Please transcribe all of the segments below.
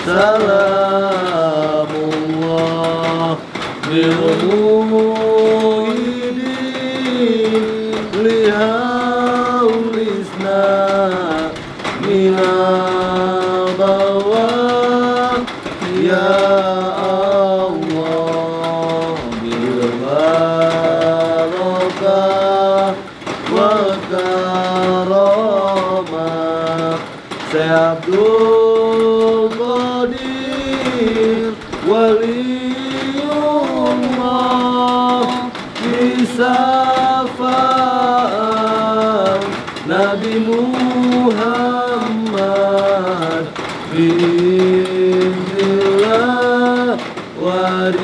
salamullah bilmu'idin lihaulisna minal bawah ya Allah bil barakah wa karamah Syekh Abdul Qadir waliullah bisafa'an Nabi Muhammad biiznillah waridallah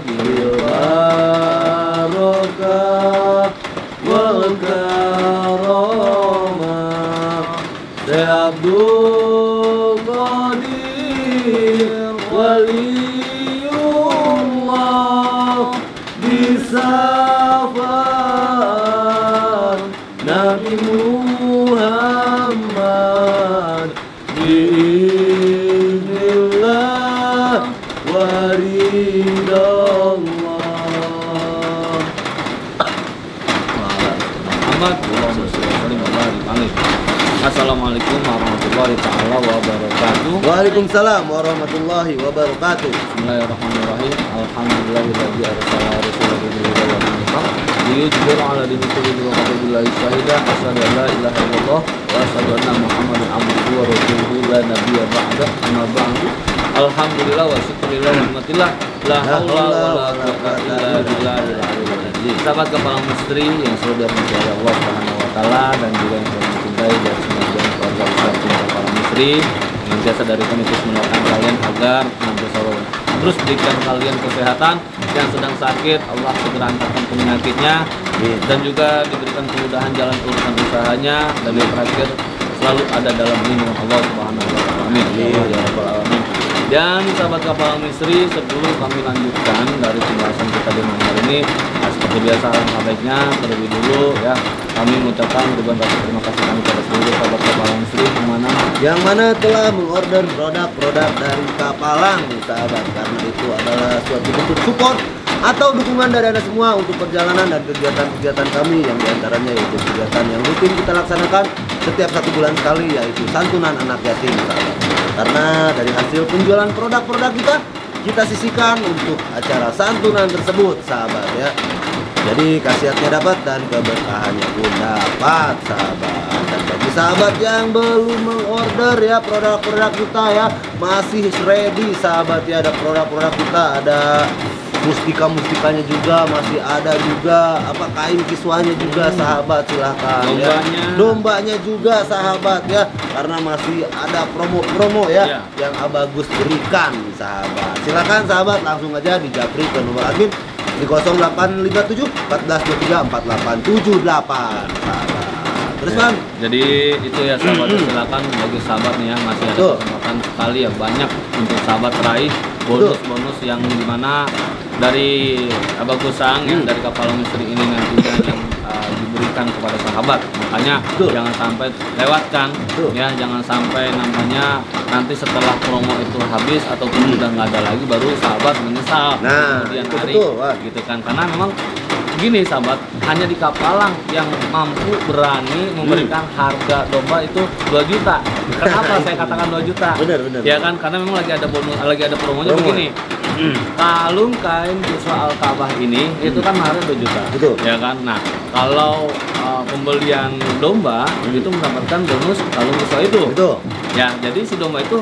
bil barakah wal karamah Syekh Abdul Qadir waliullah bisafar Nabi Muhammad biiznillah waridallah Assalamualaikum warahmatullahi taala wabarakatuh. Waalaikumsalam warahmatullahi wabarakatuh. Bismillahirrahmanirrahim. Alhamdulillahilladzi arsala rasulahu bil huda wa dinil haq liyudhhirahu 'ala dini kullihi wa kafa billahi shahida. Asyhadu an la ilaha illallah wa asyhadu anna Muhammadan abduhu wa rasuluhu la nabiyya ba'da. Amma ba'du. Alhamdulillah wa syukurillah wa nikmatillah. La haula wa la quwwata illa billahil aliyyil azim. Sahabat Kepala Misteri yang selalu dirahmati oleh Allah Subhanahu wa taala dan juga yang selalu mencintai dari sebagian keluarga besar Kepala Misteri, yang biasa dari kami terus mendoakan kalian agar terus berikan kalian kesehatan, yang sedang sakit Allah segera angkatkan penyakitnya dan juga diberikan kemudahan jalan urusan usahanya, dan yang terakhir selalu ada dalam lindungan Allah Subhanahu wa taala. Amin. Ya rabbal alamin. Dan sahabat Kepala Misteri, sebelum kami lanjutkan dari pembahasan kita di malam hari ini, seperti biasa alangkah baiknya terlebih dulu ya kami mengucapkan ribuan rasa terima kasih kami kepada seluruh sahabat Kepala Misteri yang mana telah mengorder produk-produk dari Kapalang sahabat, karena itu adalah suatu bentuk support atau dukungan dari Anda semua untuk perjalanan dan kegiatan-kegiatan kami, yang diantaranya yaitu kegiatan yang rutin kita laksanakan setiap 1 bulan sekali, yaitu santunan anak yatim sahabat. Karena dari hasil penjualan produk-produk kita sisihkan untuk acara santunan tersebut sahabat ya. Jadi khasiatnya dapat dan keberkahannya pun dapat sahabat. Dan bagi sahabat yang belum mengorder ya produk-produk kita ya, masih ready sahabat ya, ada produk-produk kita, ada mustika-mustikanya juga masih ada, juga kain kiswahnya juga sahabat, silahkan dombanya juga sahabat ya, karena masih ada promo-promo ya yang Abagus berikan sahabat. Silahkan sahabat langsung aja dijapri ke nomor admin di 0857 1423 4878 sahabat. Terus Bang, jadi itu ya sahabat, silakan bagi sahabat nih ya, masih ada kesempatan sekali ya, banyak untuk sahabat raih bonus-bonus yang dimana dari Abagus Sang yang dari Kepala Misteri ini nantinya yang diberikan kepada sahabat. Makanya jangan sampai lewatkan ya, jangan sampai namanya nanti setelah promo itu habis ataupun udah nggak ada lagi baru sahabat menyesal kemudian hari gitu kan. Karena memang gini sahabat, hanya di Kapalang yang mampu berani memberikan harga domba itu 2 juta. Kenapa saya katakan 2 juta? Bener. Ya kan, karena memang lagi ada bonus, lagi ada promonya begini. Kalung kain kiswah Al-Ka'bah ini itu kan harga 2 juta. Betul. Ya kan. Nah, kalau pembelian domba itu mendapatkan bonus kalung kiswah itu. Betul. Ya, jadi si domba itu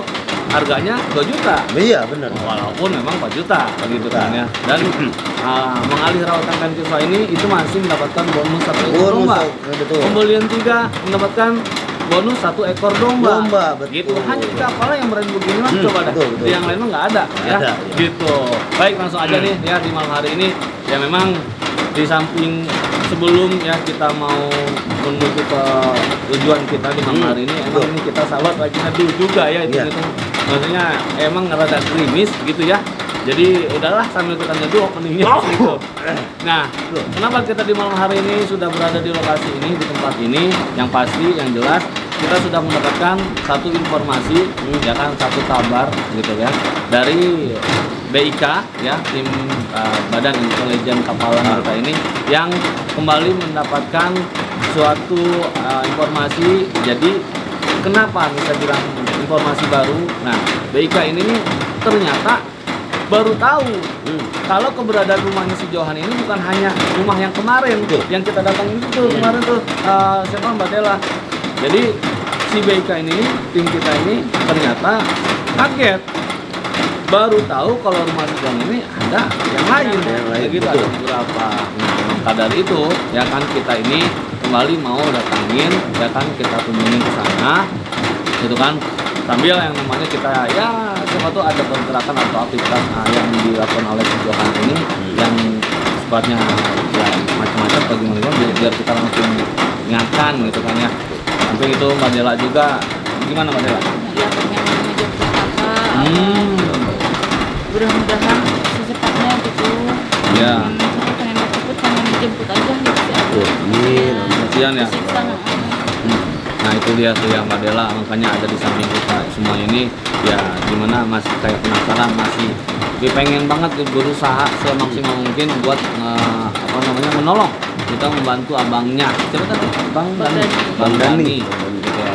harganya 2 juta. Iya, benar. Walaupun memang 4 juta begitu kan ya. Dan mengalih rawatan kain kiswah ini itu masih mendapatkan bonus 1 ekor domba. Pembelian 3 mendapatkan bonus 1 ekor domba. Betul. Gitu. Hanya di Kapalang yang berani begini lah, coba dah. Di yang lain mah nggak ada ya. Gitu. Baik, langsung aja nih ya di malam hari ini ya, memang di samping sebelum ya kita mau menuju ke tujuan kita di malam hari ini, emang ini kita sahabat lagi neduh juga ya, itu maksudnya emang rada krimis gitu ya. Jadi udahlah sambil kita nyeduh openingnya gitu. Nah, kenapa kita di malam hari ini sudah berada di lokasi ini, di tempat ini? Yang pasti, yang jelas kita sudah mendapatkan satu informasi, ya kan, satu kabar gitu ya dari BIK ya, tim Badan Intelijen Kapalan kita ini yang kembali mendapatkan suatu informasi. Jadi kenapa bisa bilang informasi baru? Nah, BIK ini nih ternyata baru tahu kalau keberadaan rumahnya si Johan ini bukan hanya rumah yang kemarin yang kita datangin itu kemarin tuh siapa, Mbak Dela. Jadi si BIK ini, tim kita ini ternyata kaget, baru tahu kalau rumah si Johan ini ada yang lain gitu, ada beberapa. Nah, maka dari itu ya kan kita ini kembali mau datangin, ya kan, kita kunjungin ke sana gitu kan, sambil yang namanya kita ya siapa tuh ada pergerakan atau aktivitas yang dilakukan oleh si Johan ini yang sifatnya ya macam-macam bagaimana biar kita langsung ingatkan gitu kan ya. Sampai itu Mbak Dela juga, gimana Mbak Dela? Ya pengen menjemput kakak. Mudah-mudahan secepatnya gitu. Ya. Pengen pengen dijemput aja gitu. Amin. Kasihan ya. Kesiksa. Nah itu dia tuh yang Mbak Dela, makanya ada di samping kita semua ini ya, gimana masih kayak penasaran, masih pengen banget berusaha semaksimal mungkin buat menolong, kita membantu abangnya. Coba kan Bang Dani. Gitu ya.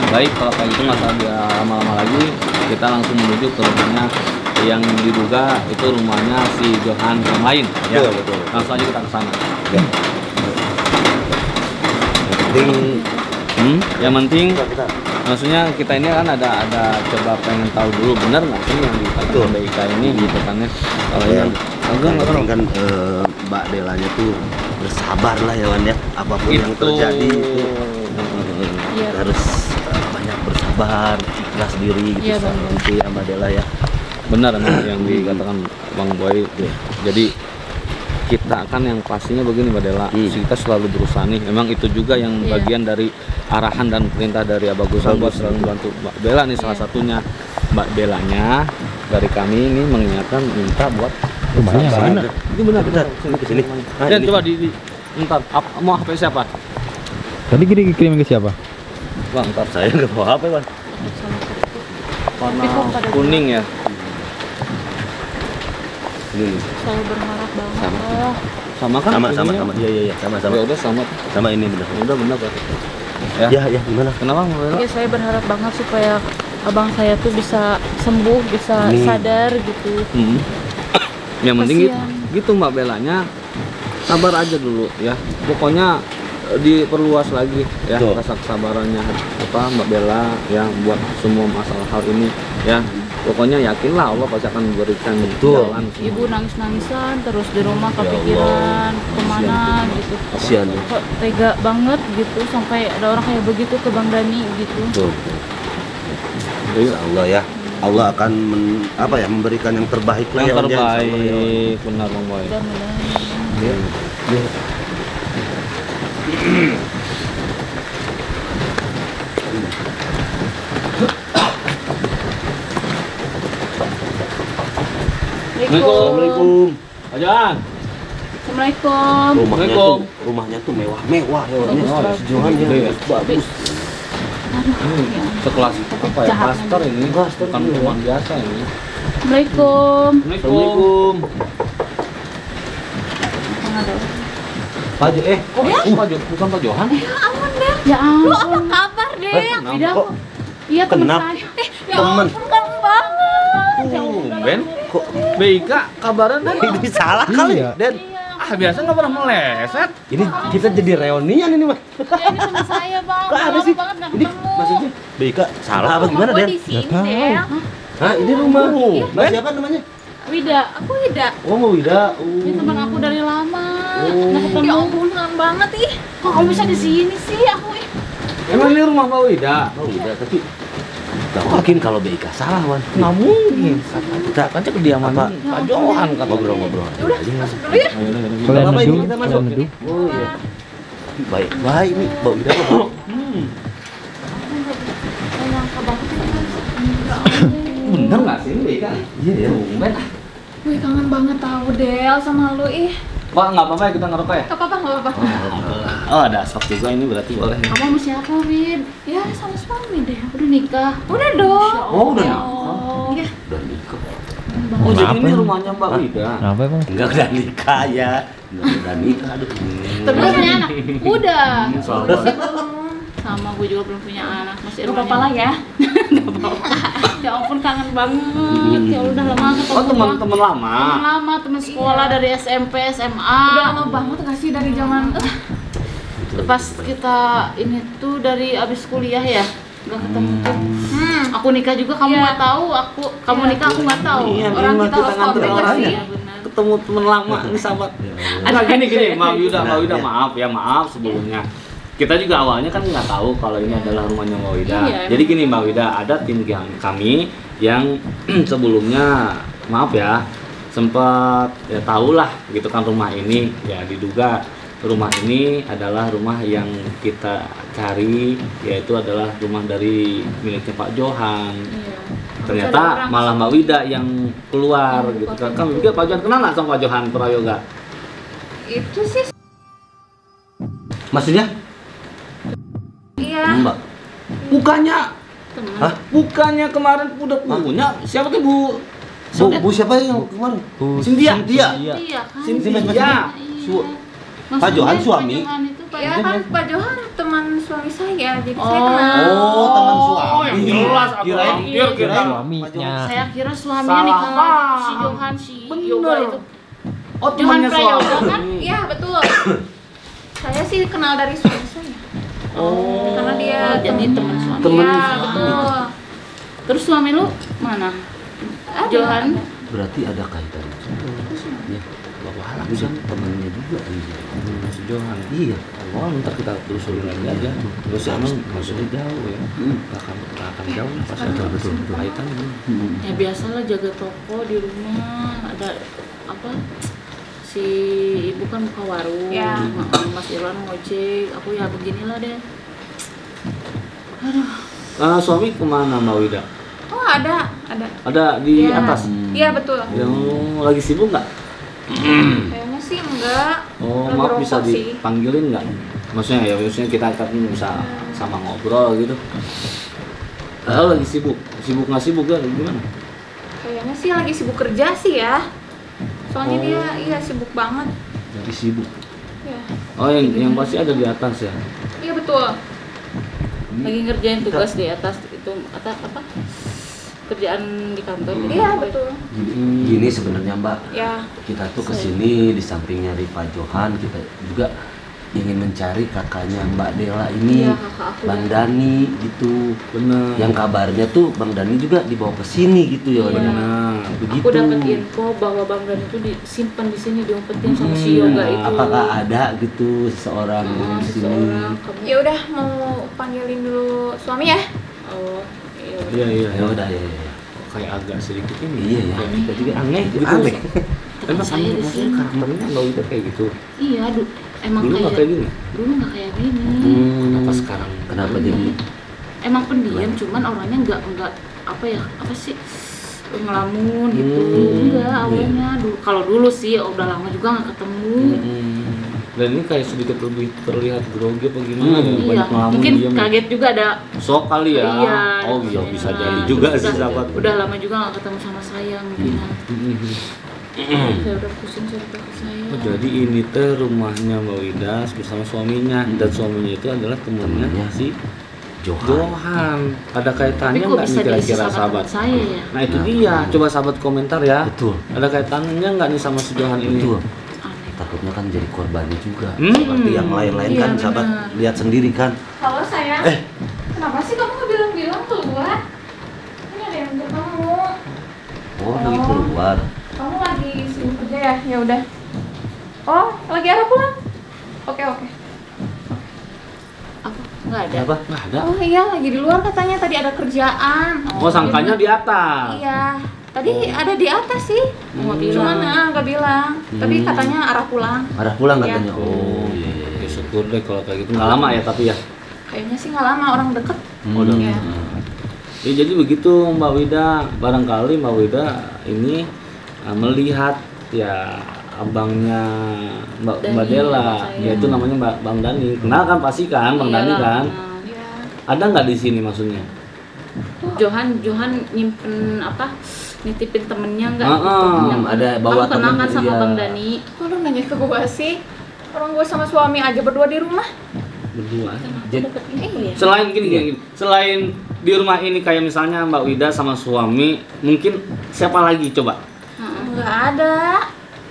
Baik, kalau kayak gitu nggak usah dia lama-lama lagi, kita langsung menuju ke rumahnya yang diduga itu rumahnya si Johan yang lain. Ya, betul. Langsung aja kita ke sana. Ya. Yang penting maksudnya kita ini kan ada coba pengen tahu dulu benar nggak sih yang dikatakan BIK ini gitu kan ya. Kalau yang kan Mbak Delanya tuh bersabar lah ya Wan ya, apapun yang terjadi itu harus banyak bersabar, ikhlas diri gitu gitu ya Mbak Dela ya. Benar emang yang dikatakan Bang Boy. Jadi kita kan yang pastinya begini Mbak Dela, kita selalu berusaha nih, memang itu juga yang bagian dari arahan dan perintah dari Abah Gusam buat selalu membantu Mbak Bella nih, salah satunya Mbak Belanya dari kami ini mengingatkan minta buat rumahnya mana? Itu benar ke sini. Dan coba di entar mau HP siapa? Tadi kirim ke siapa? Bang, entar saya nggak bawa HP Bang. Warna kuning ya. Ini. Saya berharap banget. Sama kan? Sama. Iya, sama. Ya udah sama. Sama ini benar. Udah benar Pak. Ya, gimana? Kenapa Mbak Bella? Ya, saya berharap banget supaya abang saya tuh bisa sembuh, bisa sadar gitu. Yang penting gitu Mbak Belanya, sabar aja dulu ya. Pokoknya diperluas lagi ya rasa kesabarannya Mbak Bella ya buat semua masalah hal ini ya. Pokoknya yakinlah Allah pasti akan memberikan jalan. Ibu nangis-nangisan terus di rumah kepikiran kemana gitu. Kasihan ya. Kok tega banget gitu sampai ada orang kayak begitu ke Bang Dani gitu. Betul. Insya Allah ya, Allah akan memberikan yang terbaik lah yang ya. terbaik, benar Bang Boy. Assalamualaikum. Ajan. Assalamualaikum. Rumahnya tuh mewah ya. Johan ya bagus. Sekelas apa ya? Klaster ini, bukan rumah biasa ini. Assalamualaikum. Assalamualaikum. Pak bukan Pak Johan. Aman deh. Ya ampun. Lu apa kabar deh? Beda kok. Iya teman saya. Ya ampun, kangen banget. Ben, kok BIK kabaran dan Ini salah kali Iya. biasa nggak pernah meleset. Ini kita jadi reunian ini mah. Ya ini teman saya bang. Kok ada Lama sih? banget nggak Ini ketemu. maksudnya BIK salah apa gimana Gua Den? di sini tahu. deh. Hah, ini rumah. Mbak siapa namanya? Wida, aku Wida. Oh, Mbak Wida. Ini teman aku dari lama. Oh. Nggak ketemu. Ya ampun, kangen banget ih. Kok kamu bisa di sini sih aku ih? Emang ini rumah Pak Wida? Mbak Wida, tapi nggak mungkin kalau BIK salah, Wan. Nggak mungkin. Kita kan cek kediaman Apa? Pak Johan kan. Ngobrol-ngobrol. Udah, masuk dulu ya. Kalian Apa ini neduh, kita masuk? kalian neduh. Oh iya. Baik ini Mbak Wida apa? Saya nyangka banget. Bener nggak sih ini BIK? Iya ya. Ben. Wih kangen banget tahu Del sama lu ih. Wah, nggak apa-apa ya kita ngerokok ya? Gak apa-apa. Oh, ada asbak juga ini berarti boleh. Kamu sama siapa, Win? Ya, sama suami deh. Udah nikah? Udah dong. Oh, udah nikah. Oh, iya. Udah nikah. Oh, jadi Kenapa ini emang? rumahnya Mbak Wida. Kenapa emang? Enggak udah nikah ya. Udah nikah aduh. Tapi lu punya anak? Udah. Sama. Sama gue juga belum punya anak. Masih apa-apa lah ya. Gak apa-apa. Ya ampun kangen banget. Ya udah lama ketemu. Oh, teman-teman lama. Temen lama, temen sekolah dari SMP, SMA. Udah lama banget gak sih dari zaman Pas kita ini tuh dari abis kuliah ya, nggak ketemu tuh. Aku nikah juga kamu nggak tahu, kamu nikah aku nggak tahu. Iya, Orang memang kita kita harus nganter kontak nggak orangnya. sih? Iya, benar. Ketemu teman lama nih sahabat. Ada gini Mbak Wida maaf sebelumnya. Kita juga awalnya kan nggak tahu kalau ini adalah rumahnya Mbak Wida. Iya, Jadi gini Mbak Wida, ada tim kami yang sebelumnya maaf ya sempat ya tahulah gitu kan rumah ini ya diduga rumah ini adalah rumah yang kita cari, yaitu adalah rumah dari miliknya Pak Johan. Iya. Ternyata malah Mbak Wida yang keluar gitu kan. Kamu juga Pak Johan kenal nggak sama Pak Johan Prayoga? itu sih Maksudnya? iya. Mbak. Bukannya Temen. Hah? bukannya kemarin udah punya siapa tuh Bu? Bu siapa yang kemarin? Cynthia. Iya kan? Cynthia. Pak Johan suami? Pak Johan itu Pak Ya kan Pak Johan teman suami saya, jadi saya Oh. kenal. Oh, teman suami. yang jelas atau Kirain- hampir kita. kirain Suaminya. Saya kira suaminya Salah nikah lagi paham. si Johan si Bener. Yoga itu. Oh, Johan temannya Prayoga suami. kan? Iya betul. Saya sih kenal dari suami saya. Oh. Karena dia jadi teman suami. Temen Iya suami. betul. Terus suami lu mana? Ada. Johan. Berarti ada kaitannya. Ya, Bapak tapi kan temannya juga iya. Si Johan. Iya. Oh, ntar kita telusurin lagi aja. Terus emang maksudnya jauh ya. Nggak akan jauh pasti ada betul. kaitan. Ya biasalah jaga toko di rumah, ada apa? Si ibu kan buka warung, Ya. Mas Irwan ngojek, aku ya beginilah deh. Suami kemana Mbak Wida? Oh ada. Ada di Iya. atas. Iya betul. Yang lagi sibuk nggak? Kayaknya sih enggak. Oh, Lagi maaf rokok bisa sih. dipanggilin nggak? Maksudnya ya, maksudnya kita kan bisa sama ngobrol gitu. Kalau lagi sibuk nggak sibuk kan gimana? Kayaknya sih lagi sibuk kerja sih ya. Soalnya Oh. dia iya sibuk banget. Lagi sibuk. Ya. Oh, yang pasti ada di atas ya. Iya betul. Lagi ngerjain tugas di atas itu apa? Kerjaan di kantor. gitu. Iya betul. Gini sebenarnya Mbak, Ya. kita tuh kesini di samping nyari Pak Johan, kita juga ingin mencari kakaknya Mbak Dela ini, Iya, kakak aku. Bang Dani gitu. Bener. Yang kabarnya tuh Bang Dani juga dibawa ke sini gitu ya. Iya. Benar. Begitu. Aku dapat info bahwa Bang Dan itu disimpan di sini, diumpetin sama si Yoga itu. Apakah ada gitu seseorang di sini? Seseorang kamu. Ya udah mau panggilin dulu suami ya. Oh, iya. Iya iya. Ya udah ya. Kayak agak sedikit ini. Iya ya. Kayak kita juga aneh gitu. Aneh. Emang Saya di maksudnya sini. karakternya Mbak Wida kayak gitu. Iya, emang Dulu nggak kayak gini. Dulu nggak kayak gini. Kenapa sekarang? Kenapa jadi? Emang pendiam, cuman orangnya nggak apa ya, apa sih, ngelamun gitu. Enggak, awalnya dulu. Kalau dulu sih udah lama juga nggak ketemu. Dan ini kayak sedikit lebih terlihat grogi apa gimana ya? Iya, Banyak ngelamun mungkin diam. kaget juga ada. Sok kali ya. Iya. Oh iya bisa Nah, jadi terus juga sih udah- sahabat. Udah lama juga nggak ketemu sama saya mungkin. Saya udah pusing cerita ke saya. Oh, jadi ini teh rumahnya Mbak Wida bersama suaminya dan suaminya itu adalah temannya Temennya si Johan. Johan. Ada Tapi kaitannya kok nggak bisa nih diisi kira-kira sama sahabat? teman saya ya? Nah itu dia. Coba sahabat komentar ya. Betul. Ada kaitannya nggak nih sama si Johan ini? Betul. Aneh. Takutnya kan jadi korbannya juga. Hmm. Seperti yang lain-lain Iya, kan sahabat benar. lihat sendiri kan. Halo sayang. Kenapa sih kamu nggak bilang-bilang keluar? Ini ada yang untuk kamu. Oh, lagi keluar. Kamu lagi sibuk kerja ya? Ya udah. Oh, lagi arah pulang? Oke. Apa? Nggak ada. Apa? Nggak ada. Oh iya, lagi di luar katanya tadi ada kerjaan. Oh sangkanya di atas. Iya. Tadi ada di atas sih. Nggak bilang. Cuman nggak bilang. Tapi katanya arah pulang. Arah pulang Iya. katanya. Oh, iya iya. Ya syukur deh kalau kayak gitu. Nggak lama ya tapi ya. Kayaknya sih nggak lama, orang deket. Udah. Iya. Ya jadi begitu Mbak Wida, barangkali Mbak Wida ini melihat ya abangnya Mbak Dani, Mbak Dela, saya. yaitu namanya Bang Dani. Kenal kan pasti kan Bang Dani Iyalah, kan? kenal. Iya. Ada nggak di sini maksudnya? Johan nyimpen apa? Nitipin temennya nggak Ah, gitu. ah, ada bawa Kamu kenal temen, kan sama iya. Bang Dani? Kok lu nanya ke gua sih? Orang gua sama suami aja berdua di rumah. Berdua. Jadi Iya. Selain gini, selain di rumah ini kayak misalnya Mbak Wida sama suami, mungkin siapa lagi coba? Enggak ada.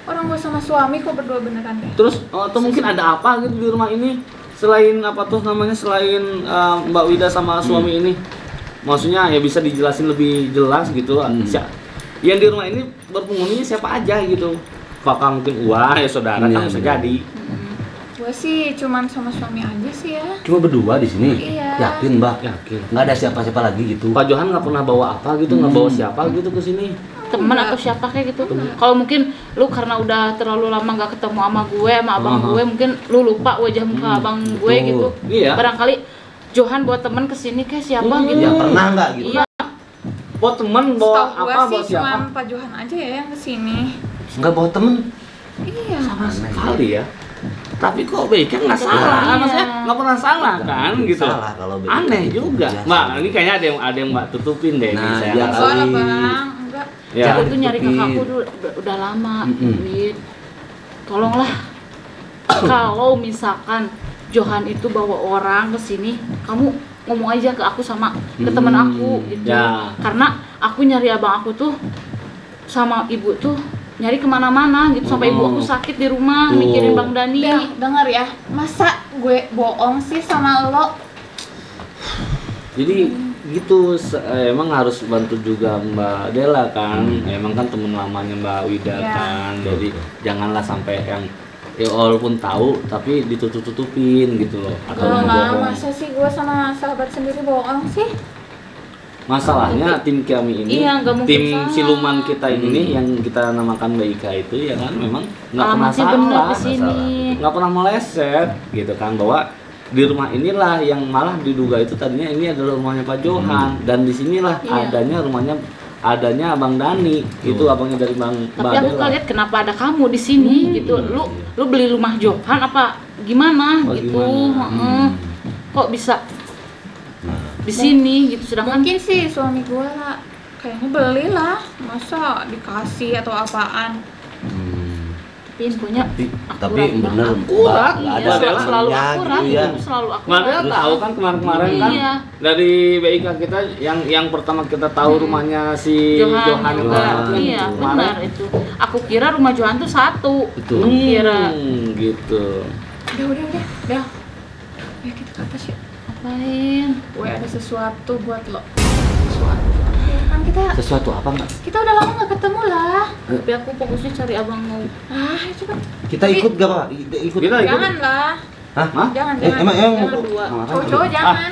Orang gua sama suami kok berdua beneran deh. Terus atau mungkin ada apa gitu di rumah ini selain apa tuh namanya selain Mbak Wida sama suami ini? Maksudnya ya bisa dijelasin lebih jelas gitu. Yang di rumah ini berpenghuninya siapa aja gitu? Apakah mungkin ya saudara Iya, kan bisa benar. jadi. Gua sih cuman sama suami aja sih ya. cuma berdua di sini. Iya. Yakin, Mbak? Yakin. Nggak ada siapa-siapa lagi gitu. Pak Johan nggak pernah bawa apa gitu, nggak bawa siapa gitu ke sini. Temen atau siapa kayak gitu. Kalau mungkin lu karena udah terlalu lama nggak ketemu sama gue, sama abang gue, mungkin lu lupa wajah muka abang gue betul. gitu. Iya. Barangkali Johan buat temen kesini kayak siapa gitu. Ya pernah nggak gitu? Iya. Buat temen bawa Setahu gua apa sih buat siapa? cuman Pak Johan aja ya yang kesini. Nggak bawa temen. Iya. Sama sekali ya. Tapi kok Beka nggak salah, Iya. maksudnya nggak pernah salah kan gitu. Salah kalau Beka. Aneh juga, Biasa. Mbak. Ini kayaknya ada yang Mbak tutupin deh. Nah, nih, saya iya rasa. Enggak lah kali. Bang, enggak. Ya. Aku tuh nyari ditutupin. kakakku dulu udah lama. Mm-mm. Wid, tolonglah. Kalau misalkan Johan itu bawa orang ke sini, kamu ngomong aja ke aku sama ke teman aku gitu. Ya. Karena aku nyari abang aku tuh sama ibu tuh nyari kemana-mana gitu sampai ibu aku sakit di rumah Tuh. mikirin Bang Dani. Denger ya, masa gue bohong sih sama lo? Jadi gitu emang harus bantu juga Mbak Dela kan. Emang kan temen lamanya Mbak Wida Ya. kan. Jadi janganlah sampai yang ya walaupun tahu tapi ditutup-tutupin gitu loh. Atau Enggak lah, ngebohong. masa sih gue sama sahabat sendiri bohong sih? Masalahnya tim kami ini, Iya, nggak mungkin tim salah. siluman kita ini nih yang kita namakan BIK itu ya kan memang nggak pernah Alamatnya bener salah, di sini. nggak pernah meleset gitu kan bahwa di rumah inilah yang malah diduga itu tadinya ini adalah rumahnya Pak Johan dan di sinilah Iya. adanya Abang Dani itu abangnya dari Bang Tapi Mbak aku Dela. kaget kenapa ada kamu di sini gitu. Lu beli rumah Johan apa gimana Oh, gitu. gimana? Heeh. Kok bisa di sini gitu sedangkan Mungkin sih suami gue kayaknya beli lah, masa dikasih atau apaan? tapi infonya Tapi bener, akurat, nggak iya, ada selalu temennya akurat gitu ya. itu selalu Mbak akurat. Dela tahu kan kemarin-kemarin kan Iya. dari BIK kita yang pertama kita tahu rumahnya si Johan Johan juga, kan. iya Kemarin. benar itu. Aku kira rumah Johan tuh satu. Betul. Aku kira Gitu. Udah. Ya kita ke atas yuk. ngapain? Gue ada sesuatu buat lo. Sesuatu? Ya kan Sesuatu apa Mbak? kita udah lama gak ketemu lah. Tapi aku fokusnya cari abang mau. Ah, coba. Kita ikut gak Pak? Ikut. Kita ikut. Jangan lah. Hah? Hah? Jangan. Emang Jangan. Berdua. Cowok-cowok jangan.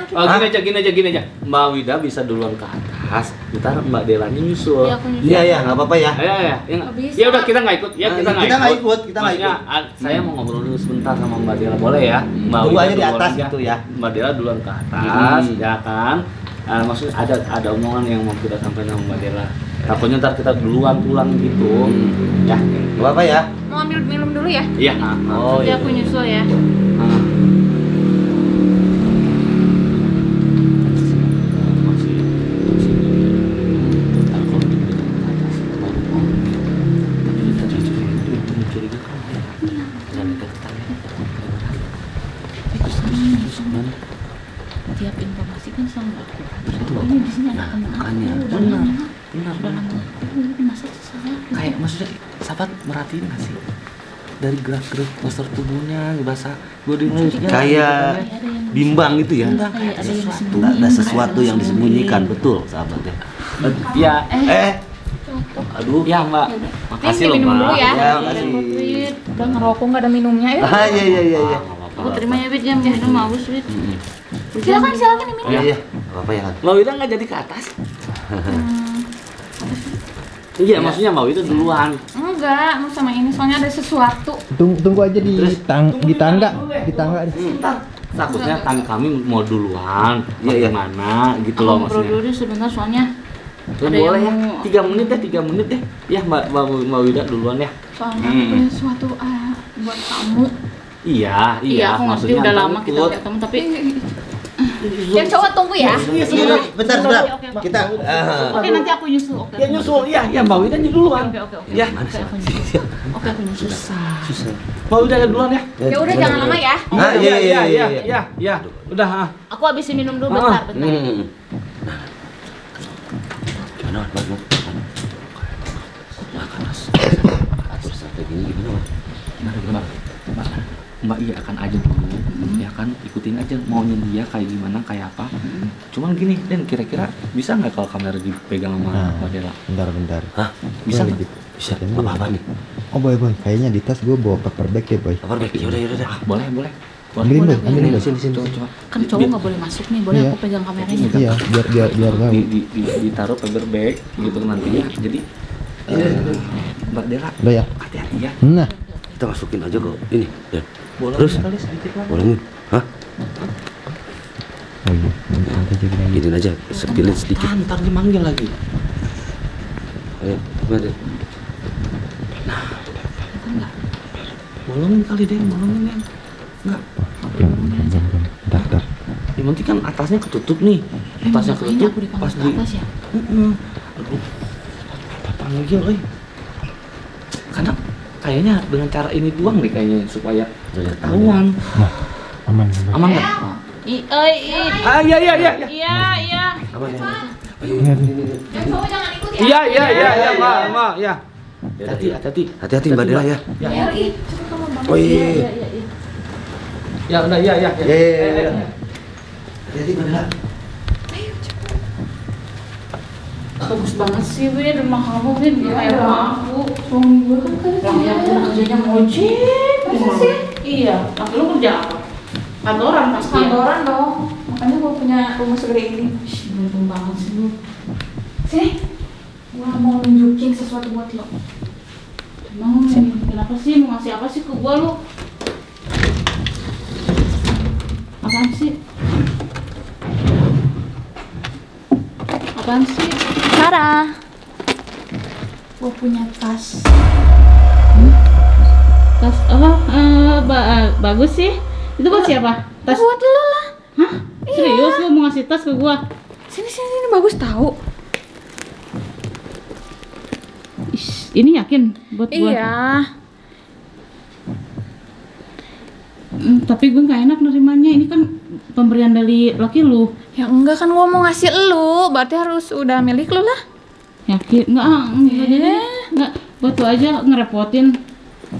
Gini aja. Mbak Wida bisa duluan ke atas, ntar Mbak Delanya nyusul. Iya aku nyusul. Iya, nggak apa-apa ya. Ya. Nggak bisa. Ya udah kita nggak ikut. Ya kita nggak ikut. Kita nggak Maksudnya, saya mau ngobrol dulu sebentar sama Mbak Dela, boleh ya? Mbak Tunggu Wida aja di duluan atas aja. gitu ya. Mbak Dela duluan ke atas, ya kan? Maksudnya ada omongan yang mau kita sampaikan sama Mbak Dela. Takutnya ntar kita duluan pulang gitu. Ya. Nggak apa-apa ya. Mau ambil minum dulu ya? Iya. Oh Nanti iya. aku nyusul ya. Tiap informasi kan selalu akurat. Ini di sini ada teman aku. makanya. Udah Benar. lama. Benar. Udah lama. Ini masa salah. Kayak maksudnya sahabat merhatiin nggak sih dari gerak-gerik postur tubuhnya bahasa body language-nya kayak bimbang gitu ya. Kayak ada yang Sesuatu, ada sesuatu yang disembunyikan, betul sahabat ya. Ya. Aduh. Ya Mbak. Makasih loh minum Mbak. dulu ya. Ya, makasih. Wid. Udah ngerokok nggak ada minumnya ya? Ah iya. Aku terima ya Wid, jam minum haus Wid. Silakan diminum. Iya. Nggak apa-apa ya. Mbak Wida nggak jadi ke atas? Iya, maksudnya Mbak Wida duluan. Enggak, mau sama ini soalnya ada sesuatu. Tunggu aja di tangga, di tangga. Takutnya kan kami mau duluan, Iya. gimana gitu Aku loh ngobrol maksudnya. dulu deh sebentar soalnya Ya, Ada boleh ya. yang mau- 3 menit deh, 3 menit deh. Ya Mbak Wida duluan ya. Soalnya aku punya sesuatu buat kamu. Iya. Iya, aku ngerti maksudnya udah Abang lama kita ikut. nggak ketemu tapi Yang cowok tunggu ya. Iya, Iya, bentar. Oke. Kita oke nanti aku nyusul. Oke. Ya nyusul, ya Mbak Wida duluan. Oke. Ya. Oke, aku nyusul. Oke, aku nyusul. susah. Mbak Wida duluan ya. Ya udah jangan lama ya. Ah, iya. Ya. Udah, ha. Aku habisin minum dulu bentar. Gimana, Mas? Strategi gimana, Mas? Mbak iya akan aja dulu, ya kan ikutin aja maunya dia kayak gimana, kayak apa. Cuman gini, Dan kira-kira bisa nggak kalau kamera dipegang sama Mbak Dela? Bentar. Hah? Bisa Boleh, nggak? Dit. Bisa. Apa nih? Oh boy, kayaknya di tas gue bawa paper bag deh boy. Apa baik? Yaudah. Ah, boleh. Ambilin boy, ambilin boy. Sini. Coba. Kan cowok nggak boleh masuk nih, boleh Iya. aku pegang kameranya. Iya, biar tahu. Ditaruh paper bag gitu nantinya. Jadi Mbak Dela Udah ya. hati-hati ya. Nah, Kita masukin aja kok. Ini. Ya. Boleh Terus? kali sedikit lah. Boleh nih? Hah? oh iya, nanti aja kita gitu. Gini aja, sepilin sedikit. Ntar dimanggil lagi. Ayo, gimana? Bolongin kali deh, bolongin ya. Enggak. Bentar. Yang penting kan atasnya ketutup nih. Atasnya Makanya ketutup aku dipanggil pas ke di. atas ya. Aduh. Panggil, karena kayaknya dengan cara ini doang deh kayaknya supaya ketahuan. Aman. Aman nggak? Iya. Iya. Apa ya? Yang cowok jangan ikut ya. Iya, Ma, ya. Hati-hati. Hati-hati Mbak Dela ya. Ya. Mary, coba kamu bantu. Oh iya. Ya udah, ya. Iya. Hati-hati Mbak Dela. Bagus banget sih, Win. Rumah kamu, Win. Kayak rumah aku. Suami gue kan kerja. Yang aku kerjanya ngojek. Masa sih? Iya. Tapi lu kerja apa? Kantoran pasti ya? Kantoran dong. Makanya gue punya rumah segede ini. Ih, beruntung banget sih lu. Sini. Gue mau nunjukin sesuatu buat lo. Emang kenapa sih? Mau ngasih apa sih ke gua lu? Apaan sih? Apaan sih? Sarah. Gue punya tas. Tas apa? Bagus sih. Itu buat siapa? Tas? Buat lo lah. Hah? Serius lu mau ngasih tas ke gua? Sini bagus tahu. Ish, ini yakin buat gua? Iya. Tapi gue nggak enak nerimanya. Ini kan pemberian dari laki lu. Ya enggak kan gue mau ngasih lu, berarti harus udah milik lu lah. Yakin? Enggak jadi. Enggak, buat lu aja ngerepotin.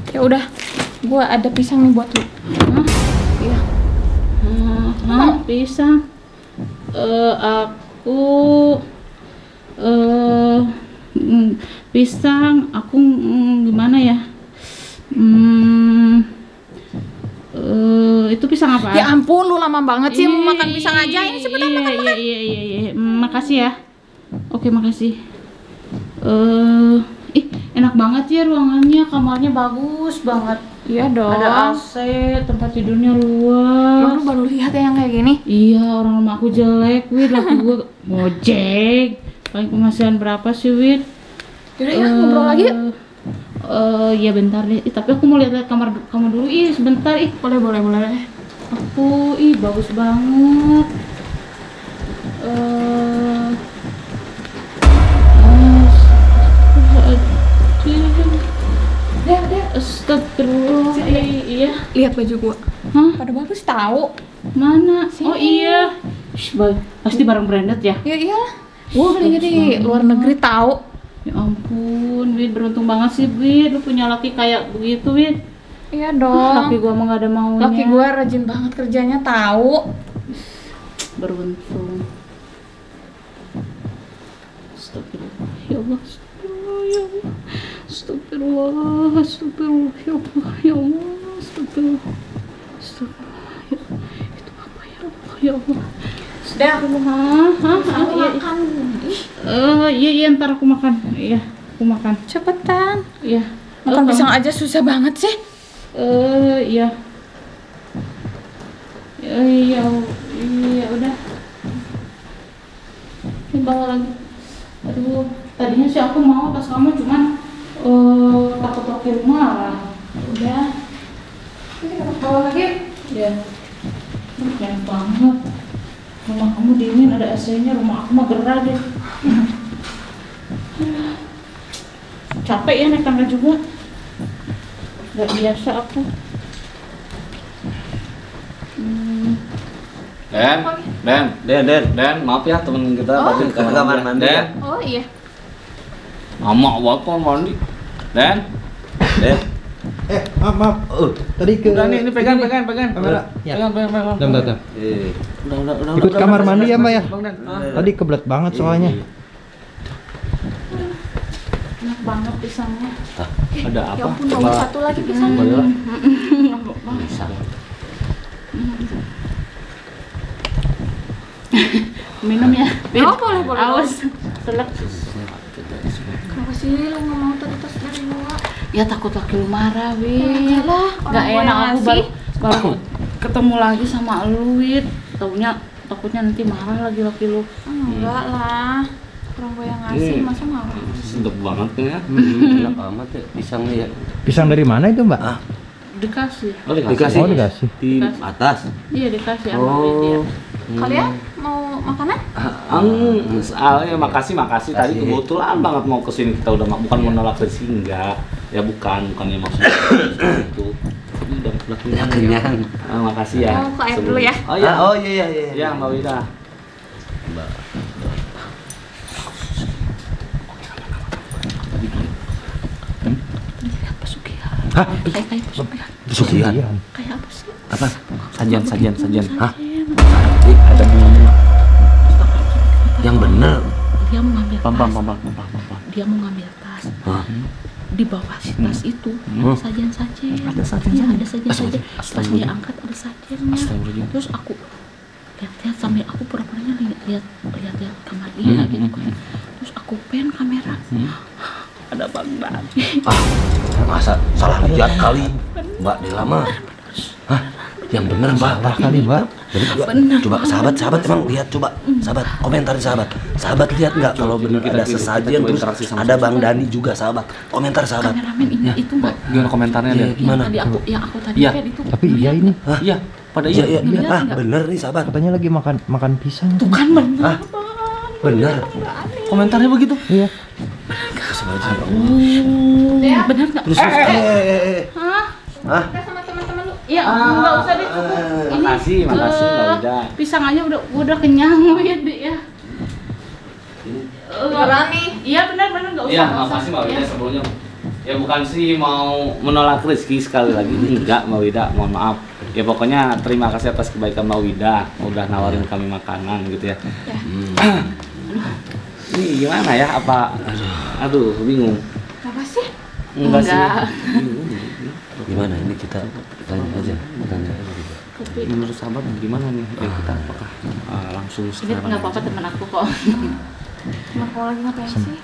Ya udah, gue ada pisang nih buat lu. Hah? Iya. Pisang. Aku pisang. Aku gimana ya? Itu pisang apa? Ya ampun, lu lama banget sih mau makan pisang aja. Ini sebentar Iya. Makasih ya. Oke, makasih. Enak banget ya ruangannya, kamarnya bagus banget. Iya dong. Ada AC, tempat tidurnya Lu luas. baru lihat ya yang kayak gini? Iya, orang rumah aku jelek, Wid. Laki gue ngojek. Paling penghasilan berapa sih, Wid? Yaudah ya, ngobrol lagi yuk. Ya bentar deh. Tapi aku mau lihat kamar kamu dulu. Sebentar. Boleh. Aku, bagus banget. Deh. Astagfirullah. Iya. Lihat baju gua. Hah? Pada bagus tahu. Mana? Sini. Oh iya. Pasti barang branded ya? Ya iyalah. Gua belinya di luar negeri tahu. Ya ampun, Wid, beruntung banget sih, Wid. Lu punya laki kayak begitu, Wid. Iya dong. Laki gua mah gak ada maunya. Laki gua rajin banget kerjanya tahu. Beruntung. Astagfirullah, ya Allah. Astagfirullah, ya Allah, ya Allah. Astagfirullah. Itu apa ya Allah, ya Allah. Dah. Makan. Iya, ntar aku makan. Iya, aku makan. Cepetan. Iya. Makan pisang aja susah banget sih. Iya. Iya, udah. Ini bawa lagi. Aduh, tadinya sih aku mau tas kamu, cuman takut laki marah. Udah. Ini kita bawa lagi. Ya. Keren banget. Rumah kamu dingin, ada AC-nya. Rumah aku mah gerah deh. Capek ya naik tangga juga. Gak biasa aku. Den, maaf ya temen kita tadi ke kamar mandi. Den, Oh iya. lama banget kan mandi. Den, Maaf. Tadi ke udah nih, ini pegang. kamera. Ya. Pegang. Bentar. Udah. Ikut kamar mandi ya, Mbak ya? Bang Den. Tadi kebelet banget soalnya. Enak banget pisangnya. Ada Ya apa? ampun, mau satu lagi pisang. Mbak Bisa. Minum ya? Oh, boleh. Awas. Selek. Kenapa sih lu nggak mau tadi tas dari gua? Ya takut laki lu marah, Wid. Enggak lah, Gak orang gua enak yang aku ngasih. baru ketemu lagi sama lu, Wid. Takutnya nanti marah lagi laki lu. Enggak lah. Orang gue yang ngasih, Ini. masa marah? Sedap banget nih ya. Enak amat ya pisangnya ya. Pisang dari mana itu, Mbak? Dikasih. Oh, Dikasih. Oh, dikasih. Di atas. Iya dikasih sama Wid ya. Kalian mau makanan? Soalnya makasih tadi kebetulan banget mau kesini, kita udah bukan menolak rezeki enggak ya, bukannya maksudnya itu, tapi udah kenyang. Makasih ya. Mau ke air dulu ya? Oh iya, Oh iya. ya Mbak Wida. Lihat pesugihan. Hah? Kayak pesugihan. Pesugihan. Kayak apa sih? Apa? Sajian. Hah? Ih, ada bunga. Yang bener. Dia mau ngambil tas. Pam. Dia mau ngambil tas. Hah? Di bawah si tas itu sajen-sajen. Ada sajen. Iya, ada sajen-sajen. Pas Astagfirullah. dia angkat ada sajennya. Astagfirullah. Terus aku lihat sambil aku pura-puranya lihat kamar dia gitu kan. Terus aku pen kamera. Ada Bang Dani. Masa salah lihat kali. Mbak Dela mah. Hah? Yang bener, Mbak. Salah kali, Mbak. Bener. Coba sahabat emang lihat, coba sahabat komentarin sahabat lihat nggak kalau bener kita ada sesajen terus berinteraksi sama ada Bang Dani juga, sahabat komentar sahabat. Kameramen ini itu Mbak. Gimana komentarnya Iya, dia? gimana? Tadi aku tadi Iya. pen itu. Tapi iya ini. Iya, pada Iya, iya. iya. Lihat Ah, nggak? bener nih sahabat. Katanya lagi makan pisang. Tuh kan bener. Hah? Bener. Komentarnya begitu. Iya. Bener nggak? Terus Hah? Hah? Kita sama teman-teman lu. Ya nggak usah deh cukup. Ini Makasih Mbak Wida. pisang aja udah kenyang ya deh ya. Beneran nih. Iya benar nggak usah. Iya, nggak usah. makasih Mbak Wida Iya. sebelumnya. Ya bukan sih mau menolak rezeki sekali lagi, enggak Mbak Wida, mohon maaf. Ya pokoknya terima kasih atas kebaikan Mbak Wida, udah nawarin kami makanan gitu ya. Ini gimana ya? Apa? Aduh, bingung. Apa sih? Enggak sih. Enggak. Bingung. Gimana ini kita tanya aja. Tapi Menurut sahabat gimana nih? Ya kita apakah langsung ini sekarang? nggak apa-apa teman aku kok. Cuma kalau lagi ngapain sih?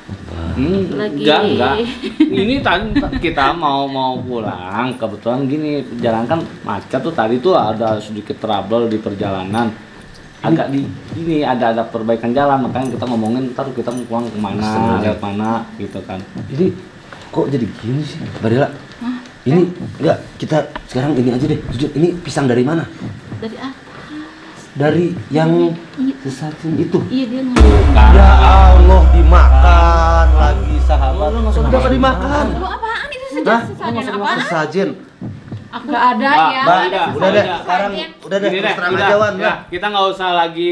Lagi. Enggak. Ini tadi kita mau pulang. Kebetulan gini, jalan kan macet tuh, tadi tuh ada sedikit trouble di perjalanan. Agak di ini ada perbaikan jalan, makanya kita ngomongin ntar kita mau pulang kemana, lewat mana gitu kan. Ini kok jadi gini sih, Mbak Dela? Ini enggak, kita sekarang ini aja deh. Jujur, ini pisang dari mana? Dari atas. Dari yang Iya. sesajen itu. Iya dia ngomong. Ya Allah, dimakan lagi sahabat. Udah kan dimakan. Lu apaan itu Hah? sesajen apaan? Sesajen. Aku Nggak ada ya. Mbak, nggak ada udah deh, sesajen. sekarang udah deh, Gini terus terang udah, aja Wan. ya, kita nggak usah lagi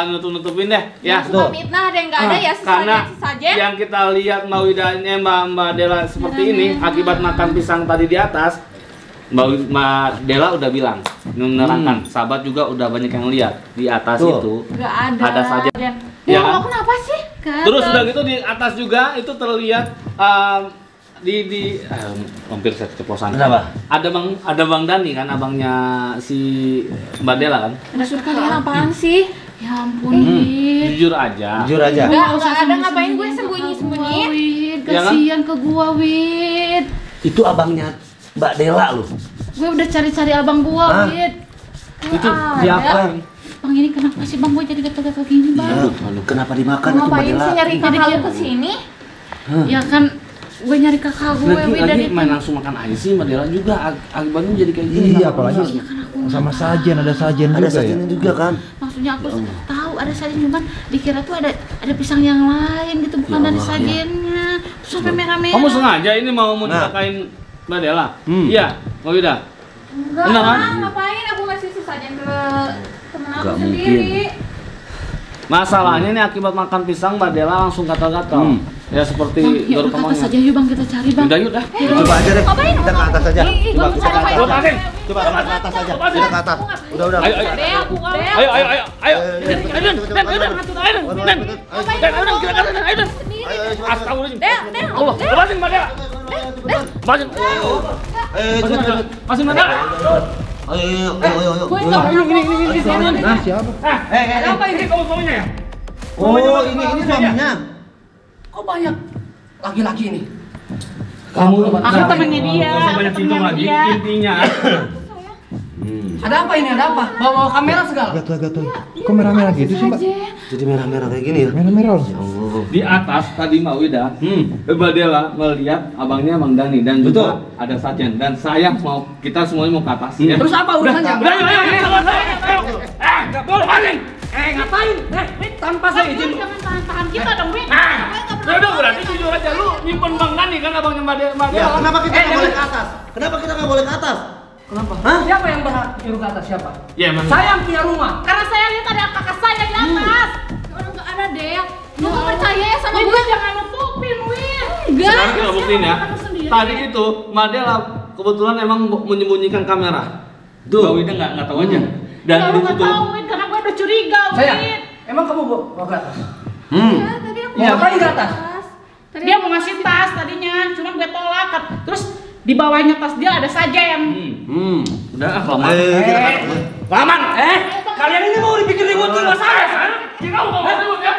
nutup-nutupin deh, ya. Suka mitnah ada yang nggak ada ya Karena sesajen. yang kita lihat Mbak Widanya, Mbak Dela seperti ini, akibat makan pisang tadi di atas, Mbak Dela udah bilang, menerangkan, sahabat juga udah banyak yang lihat di atas Tuh. itu. Nggak ada. Ada saja. Ya, Ya kan? lo kenapa sih? Terus udah gitu di atas juga itu terlihat di hampir saya keceplosan. Kenapa? Ada Bang Dani kan, abangnya si Mbak Dela kan. Maksud kalian apaan sih? Ya ampun, Wid. Jujur aja. Jujur aja. Nggak ada, ngapain gue sembunyi-sembunyiin? Wid, Ya kan? kasihan ke gua, Wid. Itu abangnya Mbak Dela loh. Gue udah cari-cari abang gua, Hah? Wid. Itu Ada. siapa? Bang ini kenapa sih Bang gue jadi gatal-gatal gini Bang? Kenapa dimakan itu Ngapain Badela? sih nyari kakak lu kesini? Ya kan gue nyari kakak gue Lagi dari main langsung makan aja sih, Badela juga akibatnya jadi kayak gini. Iya, apalagi sama sajen, ada sajen Ada juga ya. sajiannya juga kan? maksudnya aku tahu ada sajen cuman dikira tuh ada pisang yang lain gitu bukan dari Allah, ya. sajennya. Terus sampai merah-merah. Kamu sengaja ini mau Nah. nyelakain Badela? Iya, Mbak Wida. Enggak, Benar, kan? ngapain aku ngasih sesajen ke temen aku Nggak sendiri. Masalahnya ini akibat makan pisang Badela langsung gatal-gatal. Ya seperti Bang, yuk baru ke atas kemarin. aja yuk Bang kita cari Bang. Udah yuk dah. Coba aja deh. Ngapain? Kita ke atas aja. Ih, Coba gua kita ke cari atas. Lepasin. Coba ke atas aja. Kita ke atas. Udah. Ayo, ayo. Dea, aku nggak mau. Ayo, ayo, ayo, ayo. Den, kita Astagfirullahaladzim. Dea, Allah, lepasin Badela. Lepasin. Lepasin Badela. Ayo. Gue nggak mau. Nah, siapa? Ada apa ini kamu suaminya ya? Oh, ini suaminya. Kok banyak laki-laki ini? Kamu Aku temennya dia. Gak usah banyak Aku cincong temennya lagi. dia. Intinya Ada apa ini? Ada apa? Bawa kamera segala. Gatal-gatal. Kok merah-merah gitu sih, Mbak? Jadi merah-merah kayak gini ya? Merah-merah loh. Oh. di atas tadi Mbak Wida, Badela melihat abangnya Bang Dani dan juga ada Sajen dan saya mau kita semuanya mau ke atas. Ya. Terus apa urusannya? Udah, ayo. Nggak boleh paling. Ngapain? Tanpa saya izin. Jangan tahan-tahan kita dong, Win. Udah berarti jujur aja lu nyimpen Bang Dani kan abangnya Badela. Ya, kenapa kita nggak boleh ke atas? Kenapa kita nggak boleh ke atas? Kenapa? Hah? Siapa yang berhak nyuruh ke atas? Siapa? Ya emang. Saya yang punya rumah. Karena saya lihat ada kakak saya di atas. Orang nggak ada Dea. Lu nggak percaya ya sama Win, gue? jangan nutupin, Win. Sekarang kita buktiin ya. Kamu sendiri. Tadi itu Badela kebetulan emang menyembunyikan kamera. Tuh. Mbak Wida nggak tahu aja. Dan Ya, di lu nggak situ tahu, Win, karena gue udah curiga, Saya. Win. Emang kamu bawa ke atas? Ya, tadi aku Mau ngapain ke atas? Dia mau ngasih tas tadinya, cuman gue tolak. Terus di bawahnya tas dia ada sajen. udah kelamaan. Paman, kalian ini mau dibikin ribut di rumah saya? Kita mau ribut ya.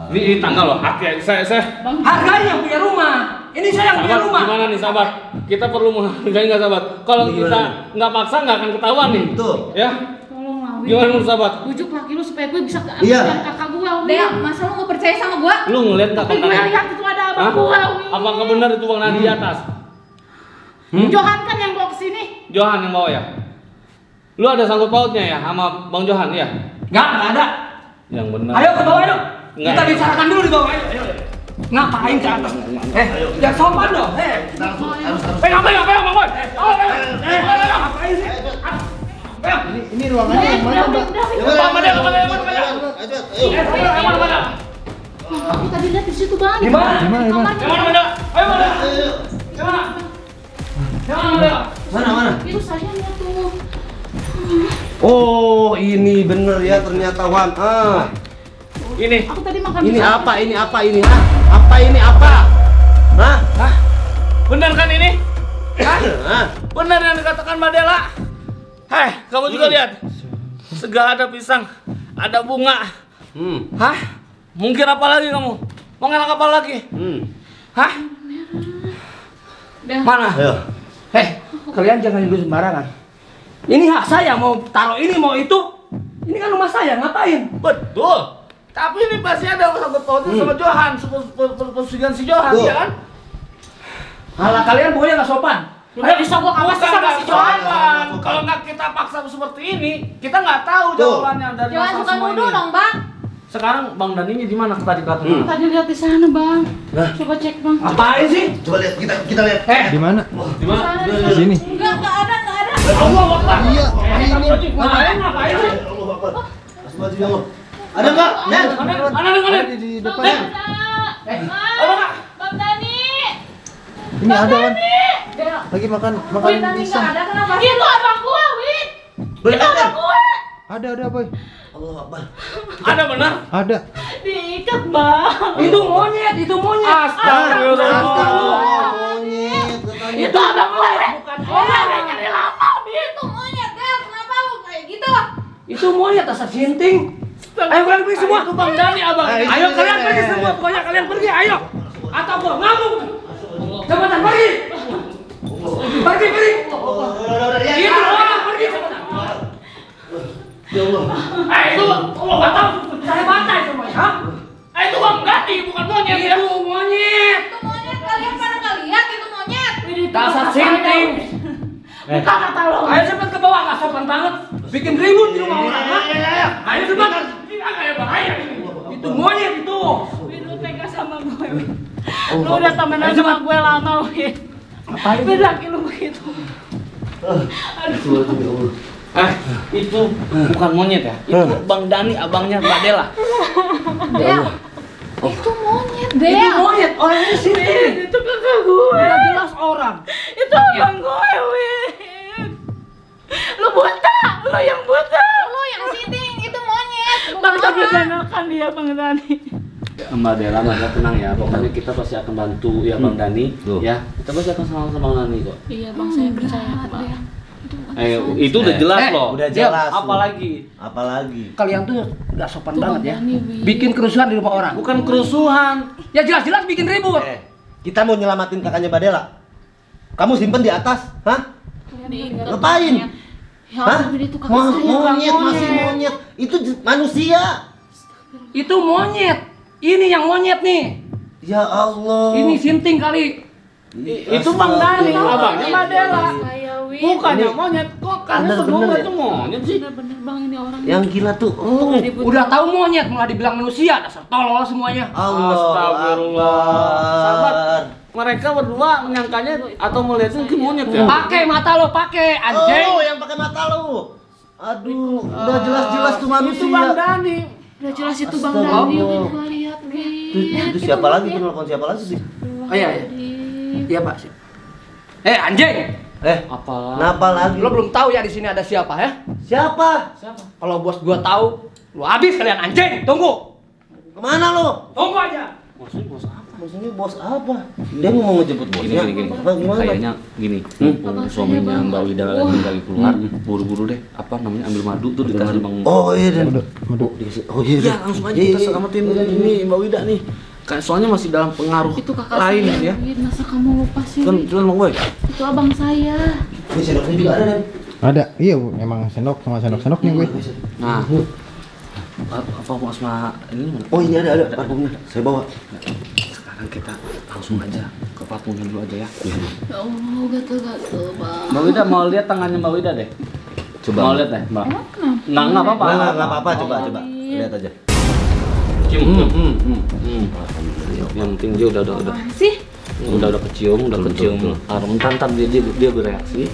Ini tanggal loh, hak ya. Saya Harganya yang punya rumah. Ini saya yang punya sahabat, rumah. gimana nih sahabat? Kita perlu menghargai nggak sahabat? Kalau kita nggak paksa nggak akan ketahuan nih. Tuh. Ya, Tolong lah, Win. gimana menurut sahabat? Bujuk laki lu supaya gue bisa ke Iya. dan kakak gue, Win. Dea, masa lu nggak percaya sama gue? Lu ngeliat nggak Tapi gue kontaknya? lihat itu ada abang Hah? gue, Win. Apakah benar itu Bang Nadi di atas? Johan kan yang bawa kesini. Johan yang bawa ya? Lu ada sangkut pautnya ya sama Bang Johan ya? Nggak ada. Yang benar. Ayo ke bawah yuk. Nggak. Kita bicarakan dulu di bawah. Ayo. Ngapain ke atas? Jangan sopan dong. Ngapain Bang Boy? Ngapain sih? Ini ruangannya yang mana, Mbak? Mana? Aku tadi lihat di situ bang. Di mana? Di mana, di mana? Mana? Itu saya lihat tuh. Oh, ini bener ya ternyata Wan. Ini. Aku tadi makan. Ini pisang. apa? Ini apa ini? Hah? Apa ini apa? Hah? Benar kan ini? Hah? Benar yang dikatakan Badela. Hei, kamu juga lihat. Segala ada pisang, ada bunga. Hah? Mungkin apa lagi kamu? Mau ngelak apa lagi? Hah? Mana? Ayo. Kalian jangan nyuruh sembarangan. Ini hak saya, mau taruh ini mau itu. Ini kan rumah saya, ngapain? Betul. Tapi ini pasti ada sangkut pautnya sama Johan, persetujuan si Johan, Tuh. ya kan? Alah kalian pokoknya nggak sopan. Udah bisa gua kawas Bukan sama nggak si Johan. sopan. Kalau nggak kita paksa seperti ini, kita nggak tahu Tuh. jawabannya dari Jangan masalah suka semua nuduh ini. dong bang. Sekarang Bang Daninya di mana tadi katanya? Tadi lihat di sana bang. Nah. Coba cek bang. Ngapain sih? Coba lihat kita lihat. Di mana? Di mana? Di sini. Nggak ada. Allah Akbar. Iya, Ngapain sih? Baju yang lo. Ada enggak? Nen. Mana? Di depan. Ada nggak? Bang Dani. Ini ada, Wan. Dea. Lagi makan Win Dani pisang. nggak ada kenapa? Itu abang gua, Win. Boleh kan? Ada, Boy. Allah Akbar. Ada benar? Ada. Diikat bang. Itu monyet. Astagfirullah. Monyet katanya. Itu abang gua, Win. Bukan gua nyari lama, Win. Itu monyet Dea. Kenapa lu kayak gitu? Itu monyet asal sinting. Ayo kalian pergi semua. Itu Bang Dani abang. Ayo kalian pergi semua. Pokoknya kalian pergi. Ayo. Atau gua ngamuk. Cepetan pergi. Pergi. Udah, ya. Itu orang pergi cepetan. Ya Allah. Itu lo nggak tahu saya bantai semuanya, ha? Itu Bang Dani bukan monyet ya? Itu monyet. Itu monyet, kalian pada nggak lihat itu monyet? Dasar sinting. Bukan kata lo. Ayo cepet ke bawah, nggak sopan banget. Bikin ribut di rumah orang, ha? Ayo cepet. Ini agak bahaya ini. Itu monyet itu. Win, lu tega sama gue, Win. Lu udah temenan sama gue lama, Win. Ngapain? Win, laki lu begitu. Aduh. Itu bukan monyet ya? Itu Bang Dani, abangnya Mbak Dela. Del, itu monyet, Itu Del. monyet, orangnya sinting. Itu kakak gue. Udah jelas orang. Itu abang gue, Win. Lu buta, lu yang buta. Lu yang sinting, itu monyet. Bang Dani ganakan dia, Bang Dani. Mbak Dela, Mbak Dela tenang ya. Pokoknya kita pasti akan bantu ya Bang Dani. Ya, kita pasti akan sama Bang Dani kok. Iya, Bang, saya percaya, Bang. Itu udah jelas loh. Udah jelas. Apalagi? Apalagi? Kalian tuh nggak sopan Itu banget Bang ya. Dani, Win. Bikin kerusuhan di rumah orang. Bukan kerusuhan. Ya jelas-jelas bikin ribut. Kita mau nyelamatin kakaknya Badela. Kamu simpen di atas, hah? Diingat. Ngapain? Ya Hah? Allah, Win, itu kakak saya. Monyet, Bang. masih monyet. Itu manusia. Itu monyet. Ini yang monyet nih. Ya Allah. Ini sinting kali. Itu Bang Dani, abangnya Mbak Dela. Saya, Win. Bukannya monyet. Kok kamu Bener-bener berdua ya? itu monyet sih? Bener-bener, Bang, ini orangnya. Yang gila tuh. Oh. Udah tahu monyet malah dibilang manusia. Dasar tolol semuanya. Allah. Astagfirullah. Sahabat, Akbar. mereka berdua menyangkanya atau melihatnya itu monyet ya? Pakai mata lo, pakai anjing. Oh, yang pakai mata lu. Aduh, udah jelas-jelas tuh manusia. Itu Bang Dani. Udah jelas itu Bang Astagfirullah. Dani, Win. Gua lihat, Win. Itu siapa lagi tuh nelfon siapa lagi sih? Oh, iya, iya. Iya Pak. Anjing. Apa? Kenapa lagi? Lo belum tahu ya di sini ada siapa ya? Siapa? Kalau bos gua tahu, lo habis kalian anjing. Tunggu. Kemana lo? Tunggu aja. Maksudnya bos apa? Maksudnya bos apa? Dia mau ngejemput bosnya. Gini. Apa gimana? Kayaknya gini, suaminya Mbak Wida lagi keluar, buru-buru deh, apa namanya, ambil madu tuh dikasih Bang. Oh iya dan. Oh iya. Iya, langsung aja kita selamatin ini Mbak Wida nih. Kayak soalnya masih dalam pengaruh Itu kakak lain saya, ya. Win. Masa kamu lupa sih, Kan Win? cuman Bang Boy. Itu abang saya. Ini sendoknya juga ada dan. Ada, iya bu, emang sendok sama sendok-sendoknya gue. Nah, apa Mas Ma ini mana? Oh ini ada parfumnya. Saya bawa. Sekarang kita langsung aja ke parfumnya dulu aja ya. Ya Allah, gatel-gatel, Bang. Mbak Wida mau lihat tangannya Mbak Wida deh. Coba. Mau lihat deh, Mbak. Emang kenapa? Nggak apa-apa. Enggak apa-apa, coba. Lihat aja. Cium. Yang penting dia udah Apaan sih? udah kecium harum. Ntar dia bereaksi.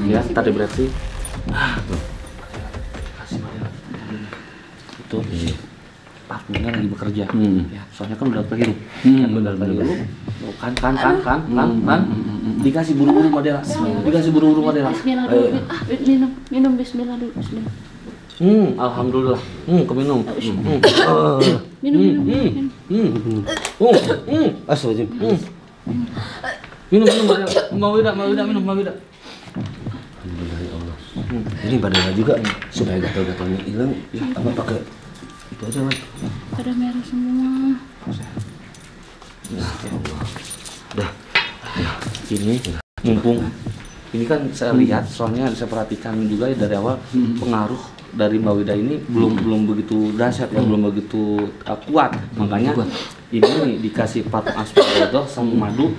Ya, ntar dia bereaksi. Kasih Mbak. Itu parfumnya lagi bekerja. Ya, soalnya kan udah pergi nih. Kan udah pergi dulu. Kan. Dikasih buru-buru model. Dikasih buru-buru model. Bismillah dulu, Win. Minum bismillah dulu, bismillah. Alhamdulillah. Keminum. Minum. Astagfirullahaladzim. Minum Mbak Wida minum Mbak Wida. Alhamdulillah ya Allah. Ini Badela juga supaya gatal-gatalnya hilang. Ya, apa pakai itu aja kan? Pada merah semua. Ya Allah. Dah. Ini mumpung ini kan saya lihat, soalnya saya perhatikan juga dari awal pengaruh dari Mbak Wida ini belum begitu dahsyat ya, belum begitu kuat. Makanya ini dikasih parfum asparagos sama madu,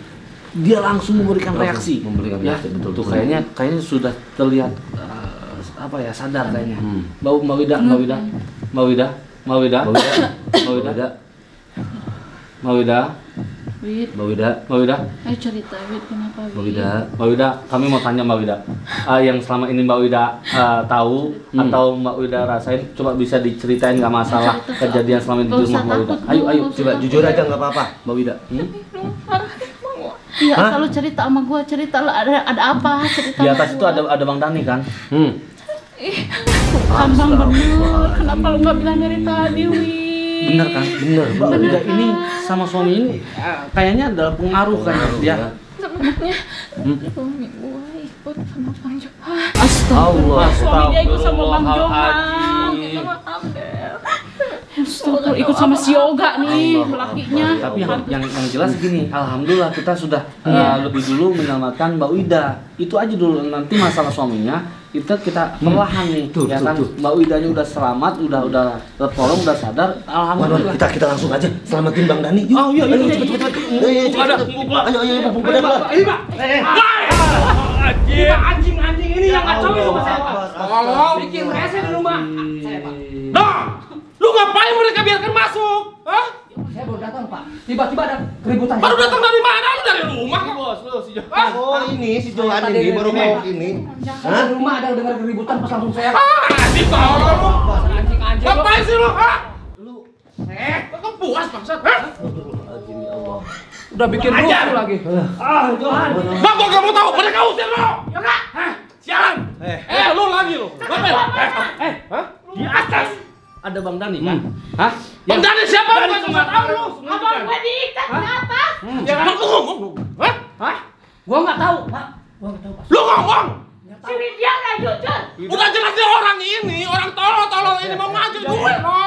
dia langsung memberikan reaksi. Betul. Tuh kayaknya sudah terlihat sadar kayaknya. Mbak Wida. Ayo cerita, Wid, kenapa, Wid? Mbak Wida, kami mau tanya Mbak Wida, yang selama ini Mbak Wida tahu atau Mbak Wida rasain, coba bisa diceritain, nggak masalah kejadian selama ini di rumah Mbak Wida. Ayo, coba jujur aja nggak apa-apa, Mbak Wida. Iya, selalu cerita sama gua, cerita lah, ada apa, cerita Di sama atas itu gua. ada Bang Dani kan? Kan Bang bener, kenapa lu nggak bilang dari tadi, Wid? Bener kan? Bener. Mbak Wida ini sama suami ini kayaknya adalah pengaruh kan dia. Sebenarnya suami gua ikut sama Bang Johan. Suami dia ikut sama Bang Johan. Minta maaf, Del. ikut sama si Yoga nih lakinya. Tapi yang jelas gini, alhamdulillah kita sudah lebih dulu menyelamatkan Mbak Wida. Itu aja dulu, nanti masalah suaminya kita perlahan nih, ya kan? Mbak Widanya udah selamat, udah tertolong, udah sadar, alhamdulillah. Kita langsung aja selamatin Bang Dani. Yuk. Oh iya, cepet. Ayo, buka dia. Ini Pak. Anjing ini yang kacau sama saya Pak. Tolong bikin rese di rumah. Saya Pak. Nah, lu ngapain mereka biarkan masuk? Hah? Saya baru datang Pak. Tiba-tiba ada keributan. Baru datang dari mana? Lu dari rumah kok? Bos, lu si Oh, ini si Johan ini baru mau ini. Hah? Di rumah ada dengar keributan pas langsung saya. Anjing tolong lu. Anjing. Ngapain sih lu? Hah? Lu. Kok puas bangsat? Hah? Udah bikin rusuh lagi. Johan. Bang, gua enggak mau tahu. Mereka usir lu. Ya enggak? Sialan. Lu lagi lu. Ngapain? Hah? Di atas ada Bang Dani kan? Hah? Bang Dani siapa? Gua enggak tahu lu. Abang gue diikat di atas. Ya kan lu ngomong lu. Hah? Gua nggak tahu Pak. Gua nggak tahu Pak. Lu ngomong. Sini dia nggak jujur. Udah jelas dia orang ini, orang tolol ini mau ngajak gue, no.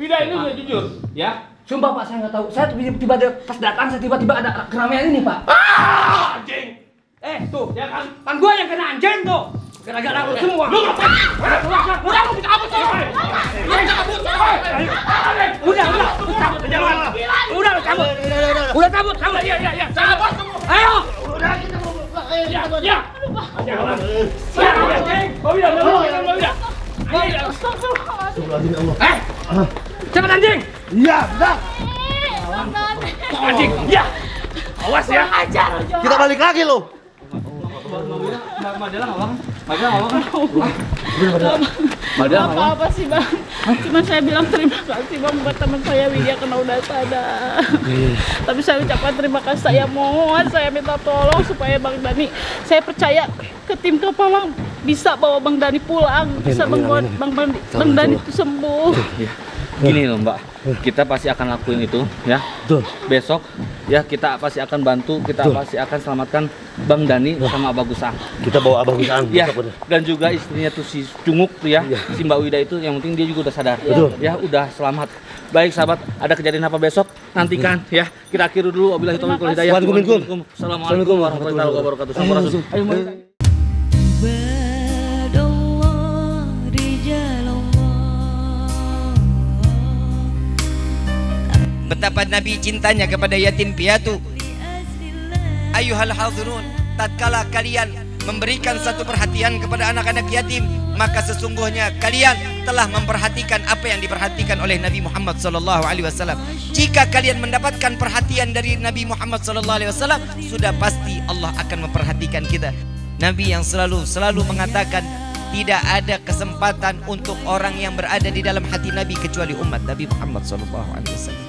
Wida ini udah jujur, ya? Sumpah Pak, saya nggak tahu. Saya tiba-tiba pas datang, saya tiba-tiba ada keramaian ini Pak. Anjing. Tuh, ya kan gua yang kena anjing tuh. Gara-gara lu semua. Lu ngapain? Udah lu cabut sih. Lu cabut. Udah cabut. Jangan. Udah cabut. Udah cabut. Iya. Cabut semua. Ayo. Udah kita mau. Ya. Jangan. Mau bilang. Cepat anjing. Iya, bentar. Anjing. Ya. Awas ya. Ajar, Kita balik lagi lo. Apa sih Bang? Cuma saya bilang terima kasih Bang buat teman saya Widya karena udah sadar. Tapi saya ucapkan terima kasih, saya mohon, saya minta tolong supaya Bang Dani, saya percaya ke tim Kapalang bisa bawa Bang Dani pulang, bisa membuat Bang Dani itu sembuh. Gini loh Mbak, kita pasti akan lakuin itu ya. Betul. Besok ya kita pasti akan bantu, kita pasti akan selamatkan Bang Dani sama Abah Gusang. Kita bawa Abang Gusang. Ya, dan juga istrinya tuh si Cunguk tuh ya, si Mbak Wida itu yang penting dia juga udah sadar. Betul. Ya, udah selamat. Baik sahabat, ada kejadian apa besok? Nantikan ya. Kita akhiri dulu. Wabillahi taufiq wal hidayah. Waalaikumsalam. Assalamualaikum warahmatullahi wabarakatuh. Sampurasun. Ayo mari. Betapa Nabi cintanya kepada yatim piatu. Ayuhal hadirun, tatkala kalian memberikan satu perhatian kepada anak-anak yatim, maka sesungguhnya kalian telah memperhatikan apa yang diperhatikan oleh Nabi Muhammad SAW. Jika kalian mendapatkan perhatian dari Nabi Muhammad SAW, sudah pasti Allah akan memperhatikan kita. Nabi yang selalu mengatakan, tidak ada kesempatan untuk orang yang berada di dalam hati Nabi kecuali umat Nabi Muhammad SAW.